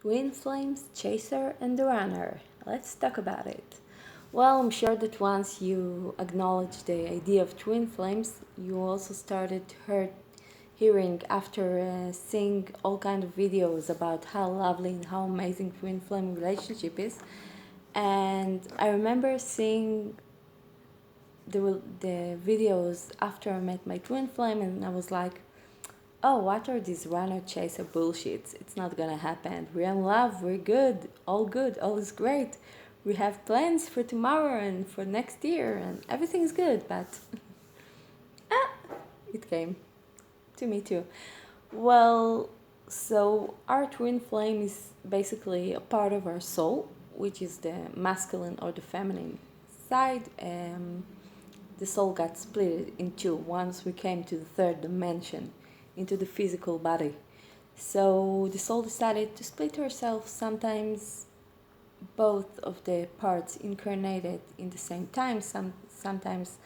Twin flames, chaser, and the runner. Let's talk about it. Well, I'm sure that once you acknowledge the idea of twin flames, you also started hearing after seeing all kind of videos about how lovely and how amazing twin flame relationship is. And I remember seeing the videos after I met my twin flame, and I was like, oh, what are these runner chaser bullshits? It's not gonna happen. We're in love, we're good, all is great. We have plans for tomorrow and for next year, and everything is good, but it came to me too. Well, so our twin flame is basically a part of our soul, which is the masculine or the feminine side. The soul got split in two once we came to the third dimension, into the physical body. So the soul decided to split herself. Sometimes both of the parts incarnated in the same time. Sometimes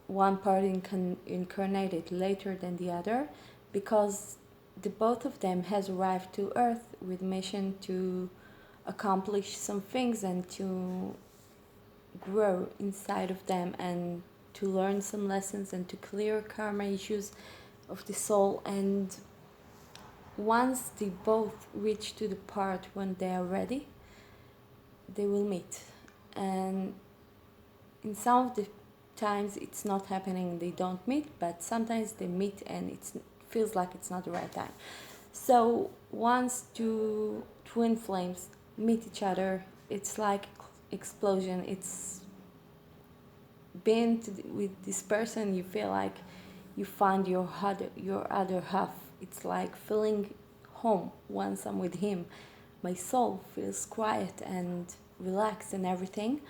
one part incarnated later than the other, because the both of them has arrived to Earth with mission to accomplish some things and to grow inside of them and to learn some lessons and to clear karma issues of the soul. And once they both reach to the part when they are ready, they will meet. And in some of the times it's not happening, they don't meet, but sometimes they meet and it feels like it's not the right time. So once two twin flames meet each other, it's like explosion. It's being with this person, you feel like you find your other half. It's like feeling home once I'm with him. My soul feels quiet and relaxed and everything.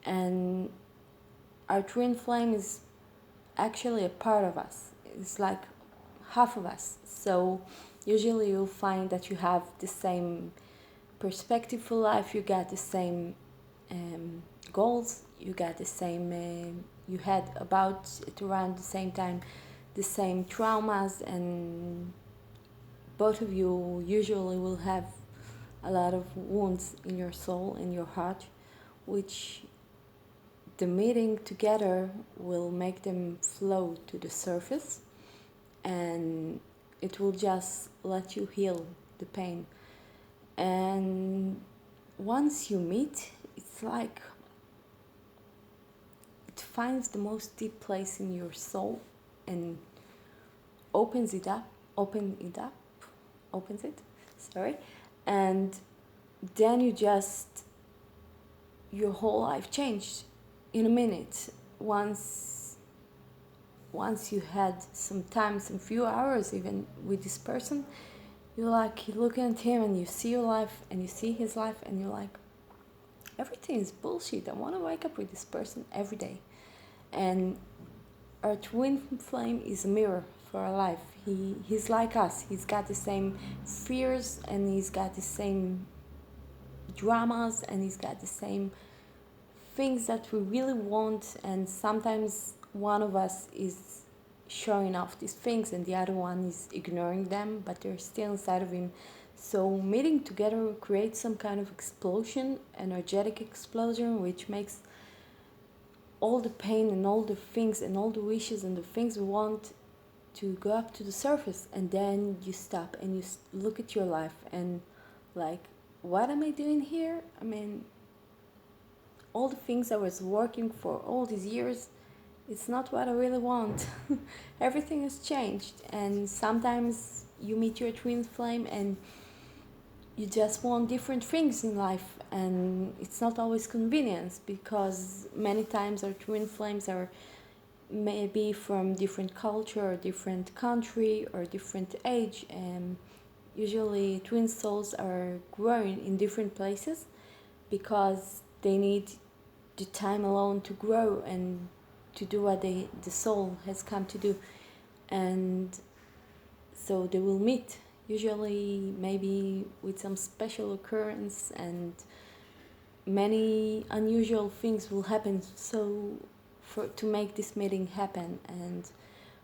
And our twin flame is actually a part of us. It's like half of us. So usually you'll find that you have the same perspective for life, you got the same goals, you got the same, you had about at around the same time the same traumas, and both of you usually will have a lot of wounds in your soul, in your heart, which the meeting together will make them flow to the surface, and it will just let you heal the pain. And once you meet, it's like it finds the most deep place in your soul and opens it up, opens it, sorry, and then your whole life changed in a minute. Once you had some time, some few hours even with this person, you looking at him and you see your life and you see his life and you're like, everything is bullshit. I want to wake up with this person every day. And our twin flame is a mirror for our life. He's like us. He's got the same fears and he's got the same dramas and he's got the same things that we really want. And sometimes one of us is showing off these things and the other one is ignoring them, but they're still inside of him. So meeting together creates some kind of explosion, energetic explosion, which makes all the pain and all the things and all the wishes and the things we want to go up to the surface. And then you stop and you look at your life and like, what am I doing here? I mean, all the things I was working for all these years, it's not what I really want. Everything has changed. And sometimes you meet your twin flame and you just want different things in life, and it's not always convenience, because many times our twin flames are maybe from different culture or different country or different age, and usually twin souls are growing in different places because they need the time alone to grow and to do what the soul has come to do. And so they will meet, usually maybe with some special occurrence, and many unusual things will happen so to make this meeting happen. And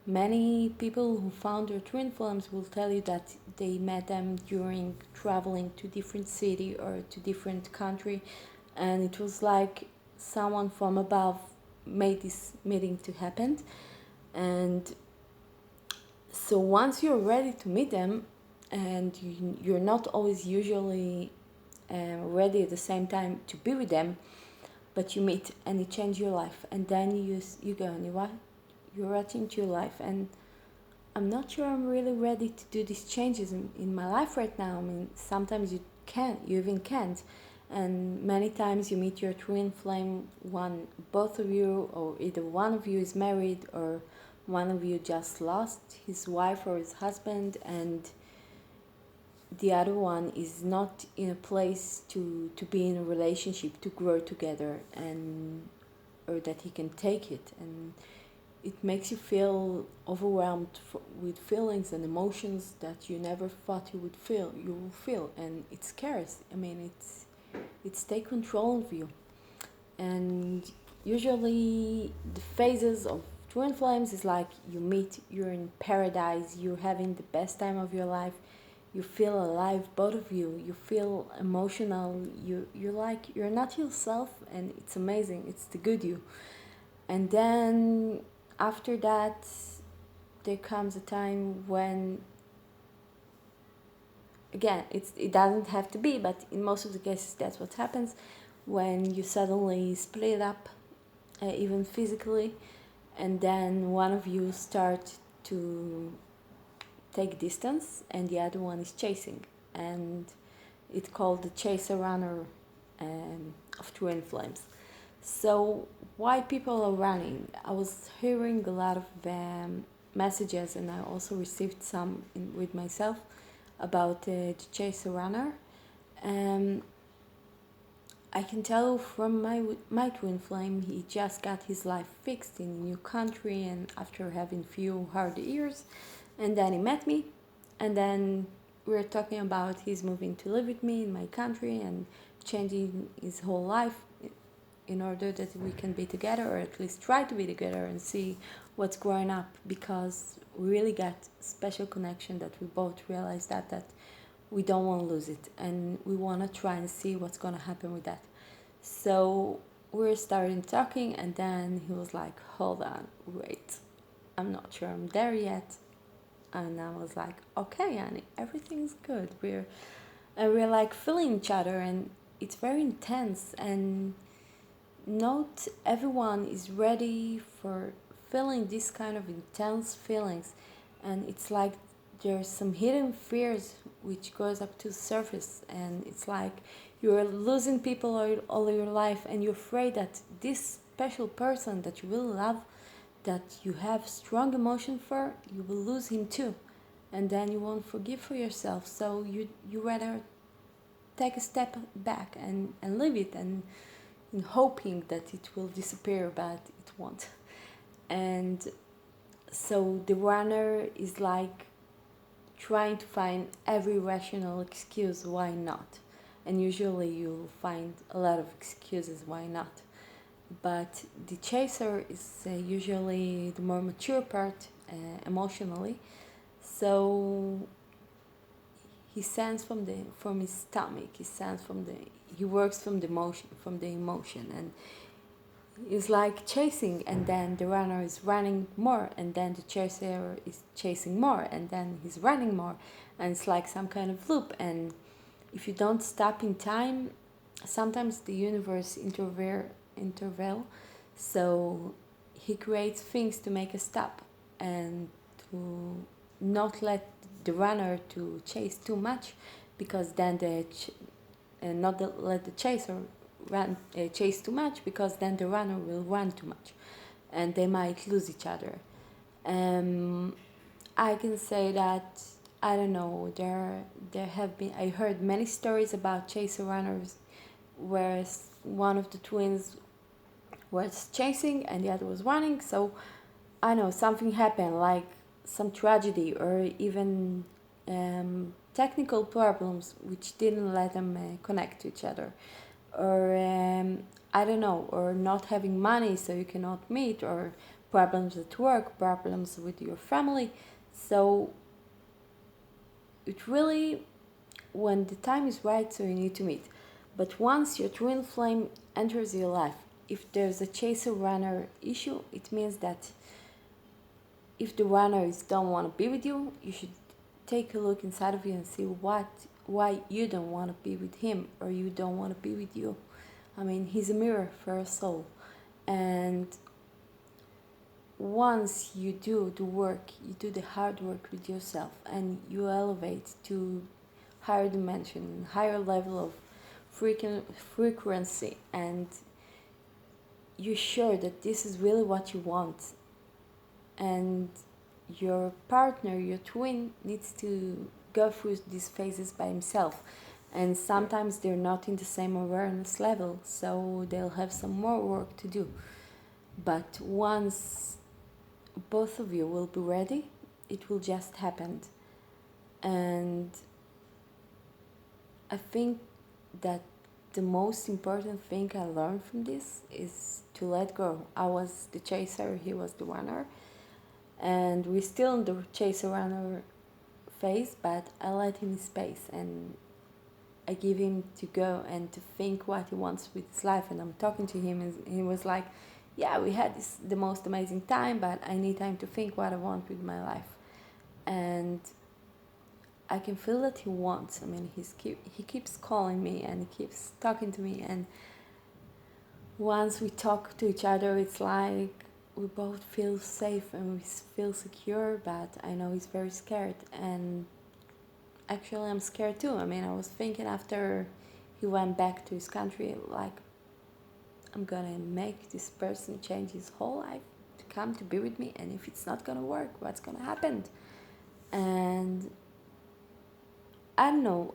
Many people who found their twin flames will tell you that they met them during traveling to different city or to different country, and it was like someone from above made this meeting to happen. And so once you're ready to meet them, and you're not always usually ready at the same time to be with them, but you meet and it changes your life, and then you go and you're right into your life, and I'm not sure I'm really ready to do these changes in my life right now. I mean, sometimes you even can't. And many times you meet your twin flame, both of you, or either one of you is married, or one of you just lost his wife or his husband, and the other one is not in a place to be in a relationship, to grow together, and or that he can take it. And it makes you feel overwhelmed with feelings and emotions that you never thought you will feel, and it scares. I mean, it's take control of you. And usually the phases of twin flames is like you meet, you're in paradise, you're having the best time of your life, you feel alive, both of you feel emotional, you're like you're not yourself, and it's amazing, it's the good you. And then after that there comes a time when, again, it doesn't have to be, but in most of the cases that's what happens, when you suddenly split up, even physically, and then one of you start to take distance and the other one is chasing, and it's called the chaser runner of twin flames. So why people are running? I was hearing a lot of messages, and I also received some with myself about the chaser runner. Um, I can tell from my twin flame, he just got his life fixed in a new country, and after having few hard years, and then he met me, and then we were talking about he's moving to live with me in my country and changing his whole life in order that we can be together, or at least try to be together and see what's growing up, because we really got special connection that we both realized that we don't want to lose it, and we want to try and see what's going to happen with that. So we're starting talking, and then he was like, hold on, wait, I'm not sure I'm there yet. And I was like, okay, Annie, everything's good, we're like feeling each other, and it's very intense, and not everyone is ready for feeling this kind of intense feelings. And it's like there's some hidden fears which goes up to the surface, and it's like you're losing people all your life, and you're afraid that this special person that you really love, that you have strong emotion for, you will lose him too, and then you won't forgive for yourself. So you rather take a step back and leave it, and in hoping that it will disappear, but it won't. And so the runner is like trying to find every rational excuse why not, and usually you'll find a lot of excuses why not. But the chaser is usually the more mature part, emotionally. So he sends from his stomach, he works from the emotion, and it's like chasing, and then the runner is running more, and then the chaser is chasing more, and then he's running more, and it's like some kind of loop. And if you don't stop in time, sometimes the universe intervene, so he creates things to make us stop, and to not let the runner to chase too much, because then let the chaser chase too much, because then the runner will run too much, and they might lose each other. I can say that, I don't know, there have been, I heard many stories about chaser runners where one of the twins was chasing and the other was running. So I know something happened, like some tragedy, or even technical problems which didn't let them connect to each other, or I don't know, or not having money so you cannot meet, or problems at work, problems with your family. So it really, when the time is right, so you need to meet. But once your twin flame enters your life, if there's a chaser runner issue, it means that if the runners don't want to be with you, you should take a look inside of you and see why you don't want to be with him or you don't want to be with you. I mean, he's a mirror for a soul. And once you do the work, you do the hard work with yourself and you elevate to higher dimension, higher level of frequency, and you're sure that this is really what you want, and your partner, your twin, needs to go through these phases by himself. And sometimes they're not in the same awareness level, so they'll have some more work to do. But once both of you will be ready, it will just happen. And I think that the most important thing I learned from this is to let go. I was the chaser, he was the runner, and we're still in the chaser runner phase, but I let him space and I give him to go and to think what he wants with his life. And I'm talking to him and he was like, yeah, we had the most amazing time, but I need time to think what I want with my life. And I can feel that he wants. I mean, he keeps calling me and he keeps talking to me. And once we talk to each other, it's like we both feel safe and we feel secure. But I know he's very scared. And actually, I'm scared too. I mean, I was thinking after he went back to his country, like, I'm gonna make this person change his whole life to come to be with me. And if it's not gonna work, what's gonna happen? And I don't know,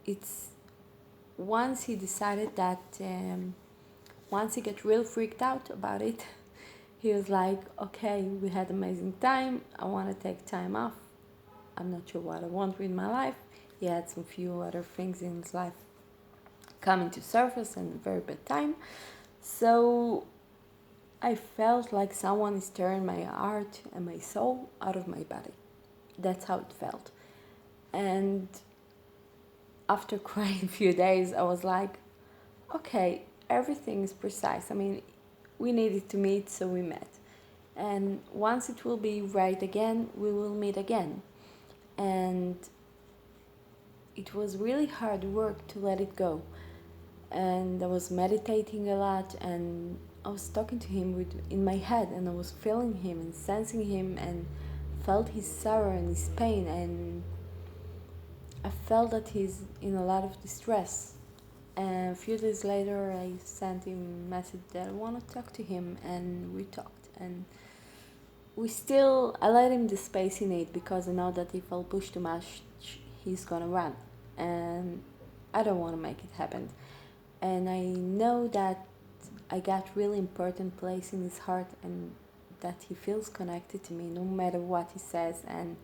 it's once he decided that, once he got real freaked out about it, he was like, okay, we had amazing time, I want to take time off, I'm not sure what I want with my life. He had some few other things in his life coming to surface and very bad time. So I felt like someone is tearing my heart and my soul out of my body. That's how it felt. And after crying a few days, I was like, okay, everything is precise. I mean, we needed to meet, so we met. And once it will be right again, we will meet again. And it was really hard work to let it go. And I was meditating a lot, and I was talking to him in my head, and I was feeling him and sensing him and felt his sorrow and his pain, and I felt that he's in a lot of distress. And a few days later, I sent him a message that I want to talk to him, and we talked. And I let him the space he needs, because I know that if I'll push too much, he's gonna run. And I don't want to make it happen. And I know that I got really important place in his heart, and that he feels connected to me no matter what he says. And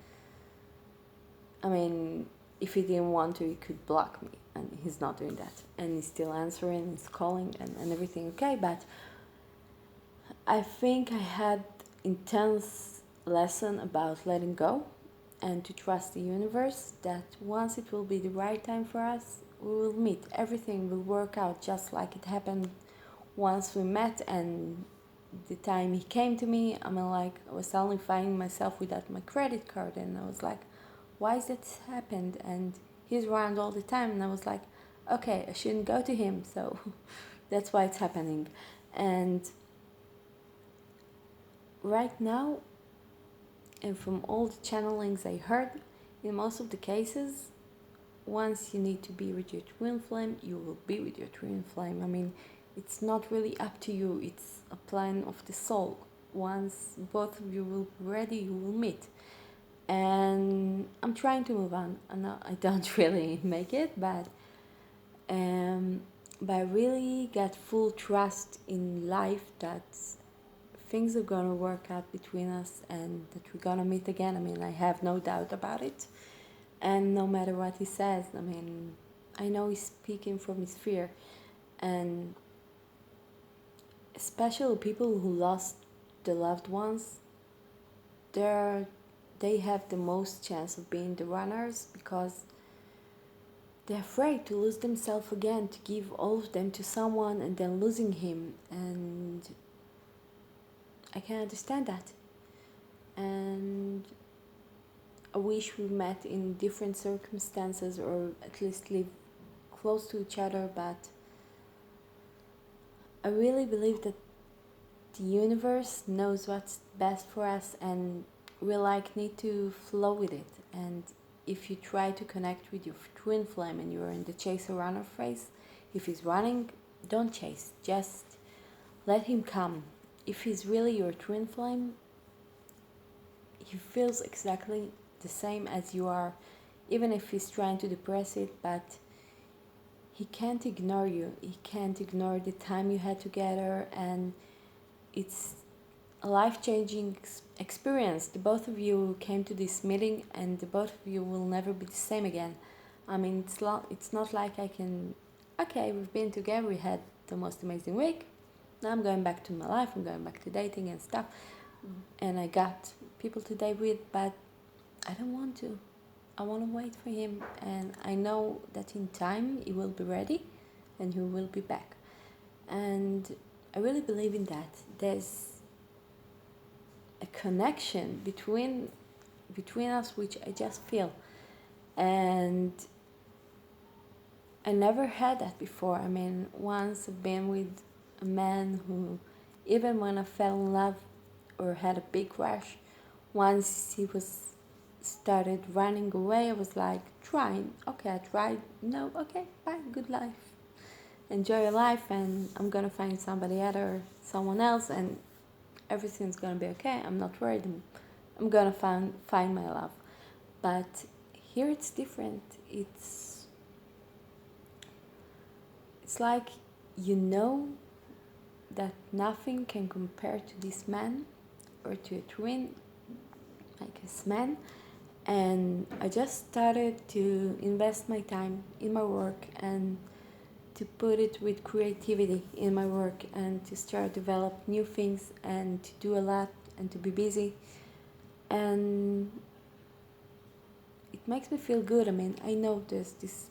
I mean, if he didn't want to, he could block me, and he's not doing that. And he's still answering, he's calling, and everything okay. But I think I had intense lesson about letting go and to trust the universe, that once it will be the right time for us, we will meet. Everything will work out just like it happened once we met. And the time he came to me, I mean, like, I was suddenly finding myself without my credit card, and I was like, why is that happened? And he's around all the time, and I was like, okay, I shouldn't go to him, so that's why it's happening. And right now, and from all the channelings I heard, in most of the cases, once you need to be with your twin flame, you will be with your twin flame. I mean, it's not really up to you, it's a plan of the soul. Once both of you will be ready, you will meet. And I'm trying to move on. I know I don't really make it, but I really got full trust in life that things are gonna work out between us and that we're gonna meet again. I mean, I have no doubt about it. And no matter what he says, I mean, I know he's speaking from his fear. And especially people who lost the loved ones, they're they have the most chance of being the runners because they're afraid to lose themselves again, to give all of them to someone and then losing him. And I can understand that. And I wish we met in different circumstances or at least live close to each other, but I really believe that the universe knows what's best for us and we need to flow with it. And if you try to connect with your twin flame and you're in the chase or runner phase, if he's running, don't chase, just let him come. If he's really your twin flame, he feels exactly the same as you are, even if he's trying to depress it, but he can't ignore you. He can't ignore the time you had together, and it's a life-changing experience. The both of you came to this meeting and the both of you will never be the same again. I mean, it's not like I can, okay, we've been together, we had the most amazing week, now I'm going back to my life, I'm going back to dating and stuff, and I got people to date with, but I don't want to. I want to wait for him, and I know that in time he will be ready and he will be back. And I really believe in that. There's a connection between us which I just feel, and I never had that before. I mean, once I've been with a man who, even when I fell in love or had a big crush, once he was started running away, I was like, trying, okay, I tried, no, okay, bye, good life, enjoy your life, and I'm gonna find somebody else or someone else, and everything's gonna be okay. I'm not worried. I'm gonna find my love. But here it's different. It's like you know that nothing can compare to this man or to a twin, like this man. And I just started to invest my time in my work and to put it with creativity in my work and to start develop new things and to do a lot and to be busy. And it makes me feel good. I mean, I know there's this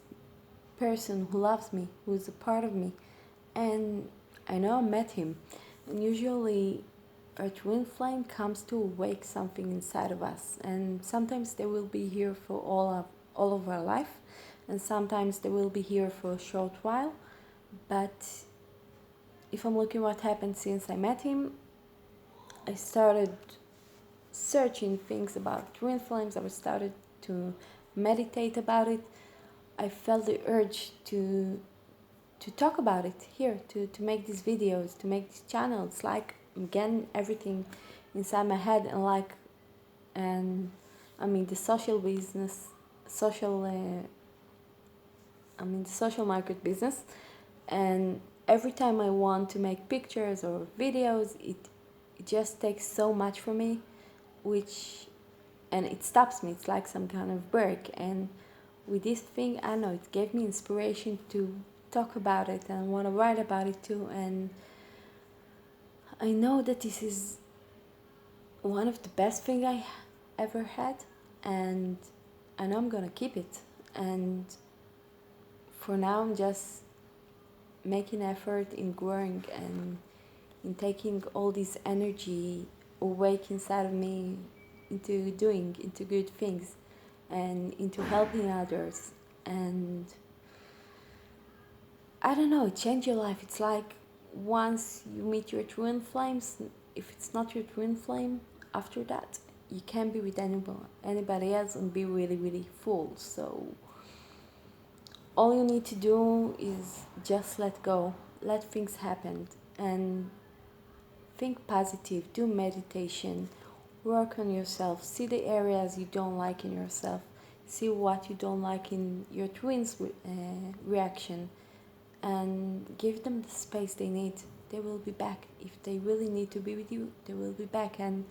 person who loves me, who's a part of me, and I know I met him. And usually our twin flame comes to awake something inside of us, and sometimes they will be here for all of our life, and sometimes they will be here for a short while. But if I'm looking what happened since I met him, I started searching things about twin flames. I started to meditate about it. I felt the urge to talk about it here, to make these videos, to make this channel. It's like I'm getting everything inside my head, and I mean the social business, the social market business, and every time I want to make pictures or videos, it just takes so much from me, and it stops me. It's like some kind of break. And with this thing, I know it gave me inspiration to talk about it and want to write about it too. And I know that this is one of the best things I ever had, and I know I'm gonna keep it. And for now, I'm just making effort in growing and in taking all this energy awake inside of me into good things and into helping others. And I don't know, it changed your life. It's like once you meet your twin flames, if it's not your twin flame, after that you can't be with anybody else and be really, really full. So all you need to do is just let go, let things happen, and think positive, do meditation, work on yourself, see the areas you don't like in yourself, see what you don't like in your twins' reaction, and give them the space they need. They will be back. If they really need to be with you, they will be back. And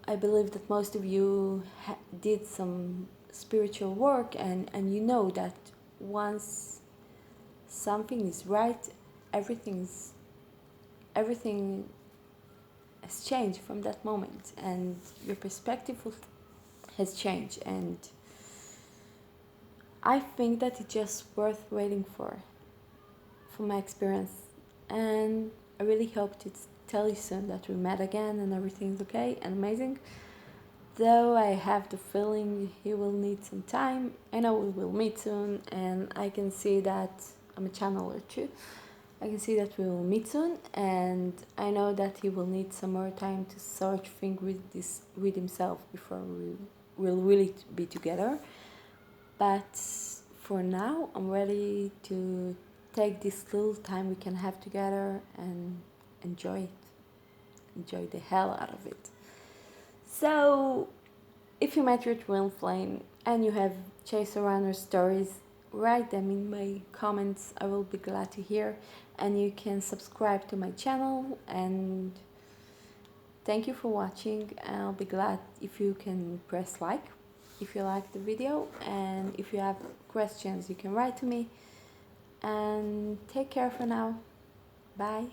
I believe that most of you did some spiritual work, and you know that once something is right, everything is everything has changed from that moment, and your perspective has changed, and I think that it's just worth waiting for my experience. And I really hope to tell you soon that we met again and everything's okay and amazing. Though I have the feeling he will need some time. I know we will meet soon, and I can see that I'm a channeler too. I can see that we will meet soon, and I know that he will need some more time to sort things with himself before we will really be together. But for now, I'm ready to take this little time we can have together and enjoy it. Enjoy the hell out of it. So, if you met your twin flame and you have chaser runner stories, write them in my comments. I will be glad to hear. And you can subscribe to my channel. And thank you for watching. I'll be glad if you can press like if you like the video. And if you have questions, you can write to me. And take care for now. Bye.